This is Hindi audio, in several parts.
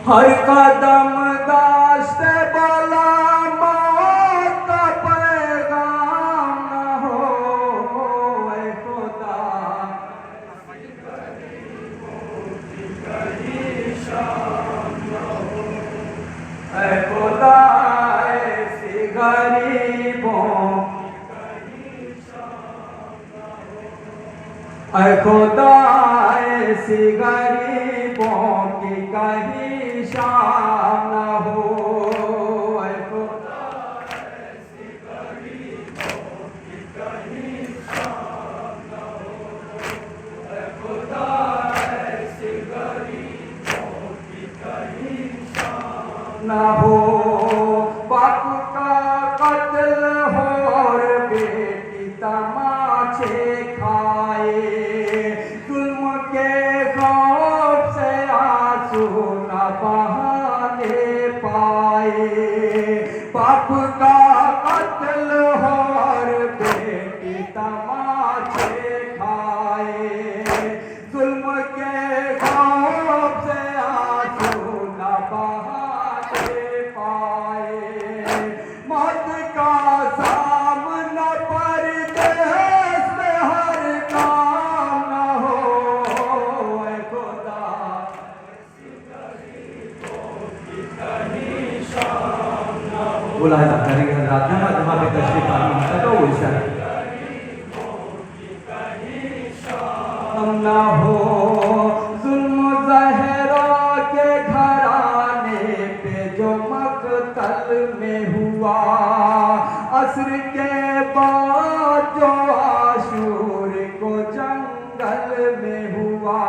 हर कदम दास्ते बाला मौत का पैगाम न हो, ऐ खुदा ऐ खुदा ऐसी गरीबों, ऐ खुदा ऐसी गरीबों की कहीं शाम न हो, ऐ खुदा ऐसी गरीबों की कहीं शाम न हो, ऐ खुदा ऐसी गरीबों की कहीं शाम न हो। बाप का कत्ल हो और बेटी तमाचे खाए, जुल्म के खौफ से आंसू न बहाने पाए। बाप का कत्ल हो और बेटी तमाचे खाए, जुल्म के खौफ से आंसू न बहाने पाए। मौत का सामना परदेस में हर काम न हो, ऐ खुदा बुलाया करेंगे हज़रात जहाँ पे तशरीफ फरमा है तो वो हम न हो। जुल्म ज़हरा के घराने पे जो मक़तल में हुआ, असर के बाद जो आशूर को जंगल में हुआ।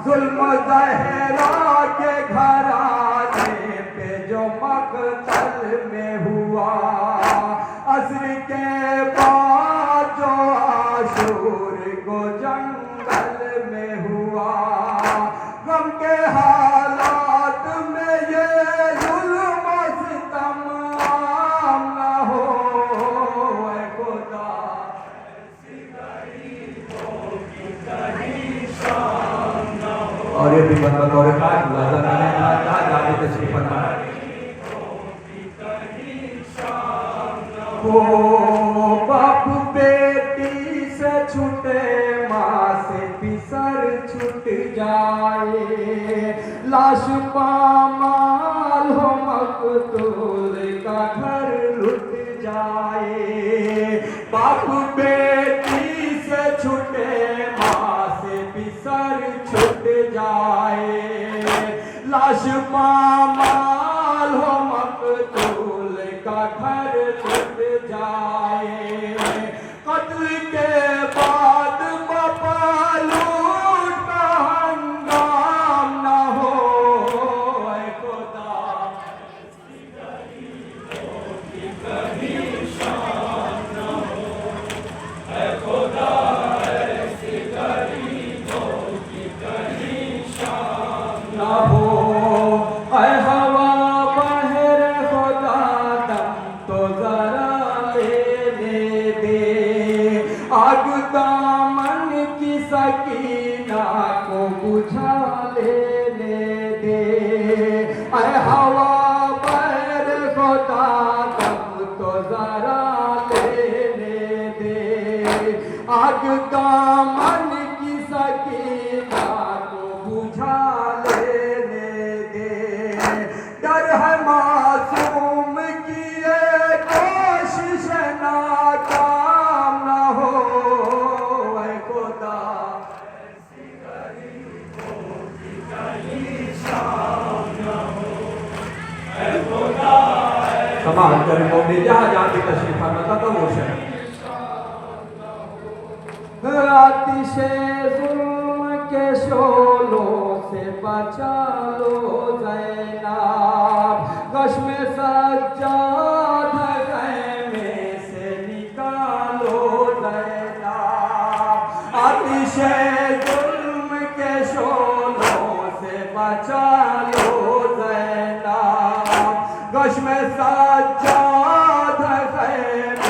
जुल्म ज़हरा के घराने पे जो मक़तल में हुआ, असर के बाद जो आशूर को जंगल में हुआ। गम के हालात में ये जुल्म सितम आम न हो, ऐ खुदा ऐसी गरीबों की कहीं शाम न हो। और ये भी बतौर खास मुलाज़ा मैंने कहा जाके तशरीफ फरमा हो। बाप बेटी से छूटे, माँ से पिसर छूट जाए, लाश पामाल हो मकतूल का घर लुट जाए। बाप बेटी से छूटे, माँ से पिसर छूट जाए, लाश पामाल हो मकतूल का घर लुट जाए। कत्ल के बाद बापा लूट का हंगाम न हो, ऐ खुदा ऐसी गरीबों की कहीं शाम न हो, ऐ खुदा ऐसी गरीबों की कहीं शाम न हो। ऐ हवा बहर खुदा दम तो जरा लेने दे, आग दामन की सकीना को बुझा लेने दे। ऐ हवा बहर खुदा दम तो जरा लेने दे, आग दामन की सकीना को बुझा लेने दे। डर है मासूम की ये कोशिश नाकाम न हो, ऐ खुदा ऐसी गरीबों की कहीं शाम न हो, ऐ खुदा समाज गरीबों में जहाँ जहाँ भी तशरीफ फरमा तो वो है। आतिशे जुल्म के शोलों से बचा लो ज़ैनब, गश में सज्जाद ख़ैमे से निकालो ज़ैनब। आतिशे जुल्म के शोलों से बचा लो ज़ैनब, गश में सज्जाद ख़ैमे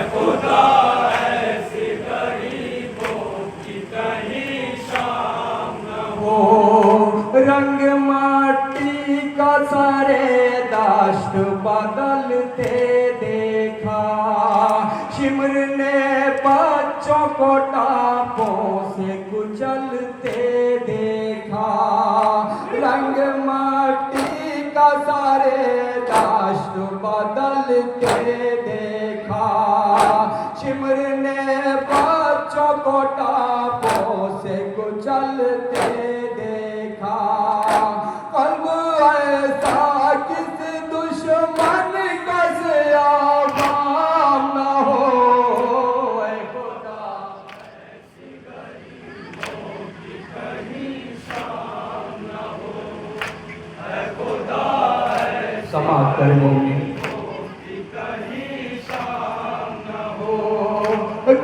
खुदा ऐसी गरीबों की कहीं शाम न हो। रंग माटी का सारे दाश्त बदलते देखा, शिमर ने बच्चों को टापों से कुचलते देखा। रंग माटी का सारे दाश्त बदलते देखा, शिमर ने बच्चों को टापों से कुचलते देखा। कल्ब ऐसा किस दुश्मन का आवाम न हो। ऐ खुदा ऐसी गरीबों की कहीं शाम न हो। ऐ खुदा ऐसी समाप्त करें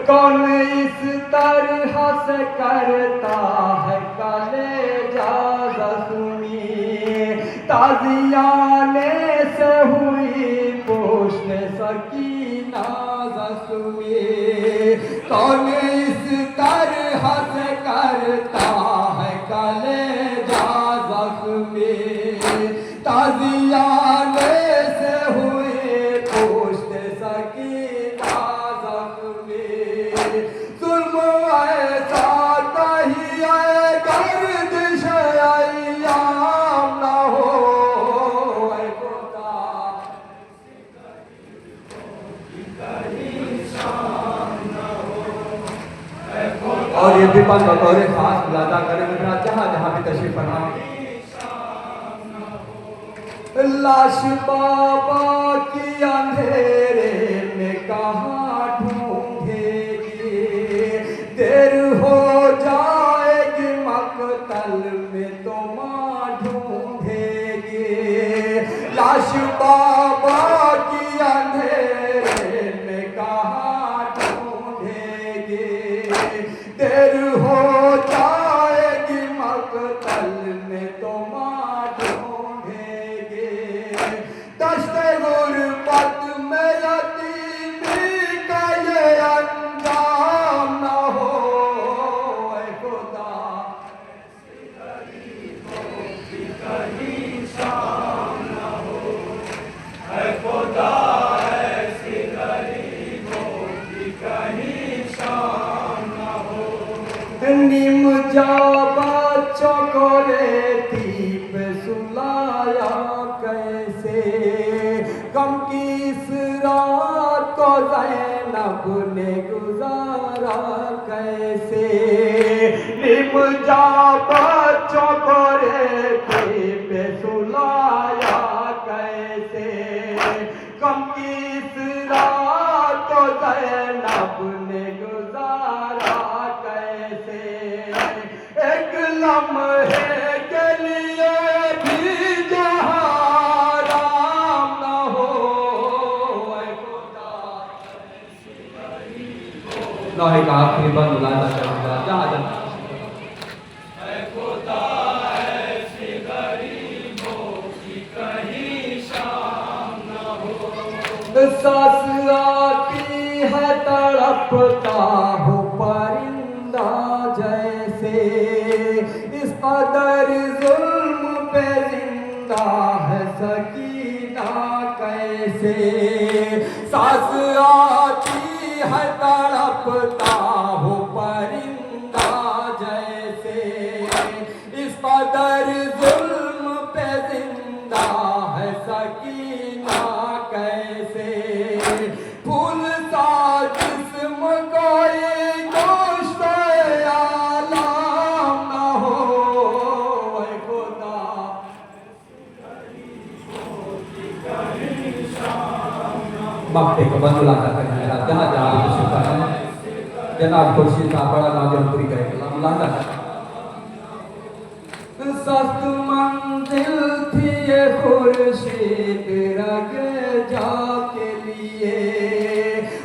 कौन इस तरह से करता है कलेजा ज़ख्मी, ताज़ियाने से हुई पुष्ट सकीना ज़ख्मी। कौन इस तरह से करता है कलेजा ज़ख्मी, ताज़ियाने से हुई पुष्ट सकीना ज़ख्मी। जुल्म ऐसा कहिए गर्दिश अय्याम न हो। ऐ खुदा ऐसी गरीबों की कहीं शाम न हो। ऐ खुदा और ये भी बंद बतौर खास मुलादा करें मेरा जहाँ जहाँ भी तशरीफ फरमा। लाश बाबा की अंधेरे में कहाँ ढूंढेगी, देर हो जाएगी मकतल में तो माँ ढूंढेगी। लाश बाबा की अंधेरे में कहाँ ढूंढेगी, देर हो जाएगी मकतल में तो माँ ढूंढेगी। दश्ते गुरबत में यतीमी का ये अंजाम न हो। ऐ खुदा ऐसी गरीबों की कहीं शाम न हो। ऐ खुदा ऐसी गरीबों की कहीं शाम न हो। निम जा बच्चों को रेती पे सुलाया कैसे, गम की इस रात को ज़ैनब ने गुजारा कैसे। निम जा बच्चों को रेती पे सुलाया कैसे, गम की इस रात को ज़ैनब ने गुजारा कैसे। एक लम्हे के लिए भी जहाँ राम न हो। ऐ खुदा ऐसी गरीबों लोहे का आखिरी बंद मुलाजा करूंगा जहाँ जहाँ। ऐ खुदा ऐसी गरीबों की कहीं शाम न हो। सांस आती है तड़पता हो परिंदा जैसे, इस कदर जुल्म पे जिंदा है सकीना कैसे। सांस आती है तड़पता हो परिंदा जैसे, इस कदर जुल्म पे जिंदा है सकीना कैसे। फूल सा जिस्म कोई गोश्त आलाम न हो। ऐ खुदा मक्ते को बंद मुलाजा करने लगा जहाँ जहाँ भी तशरीफ फरमा। जनाब खुर्शीद साहब बड़ा नाज़िम पूरी करेगा मुलाजा कर। सख्त मंजिल थी ये खुर्शीद रग जा के लिए,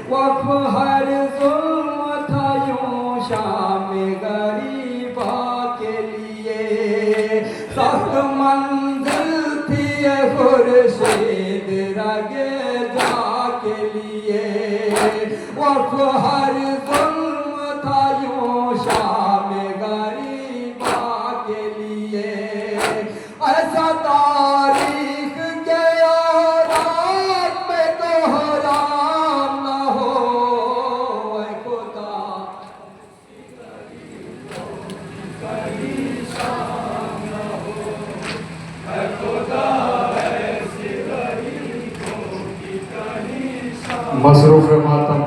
वक़्फ हर जुल्म था यूं शाम गरीबा के लिए। सख्त मंजिल थी ये खुर्शीद रग जा के लिए, वक्त हर जुल्म था यूं शाम गरीबा के लिए ऐसा तारीख के औरात में कोहराम न हो ऐ खुदा मसरूफ मातम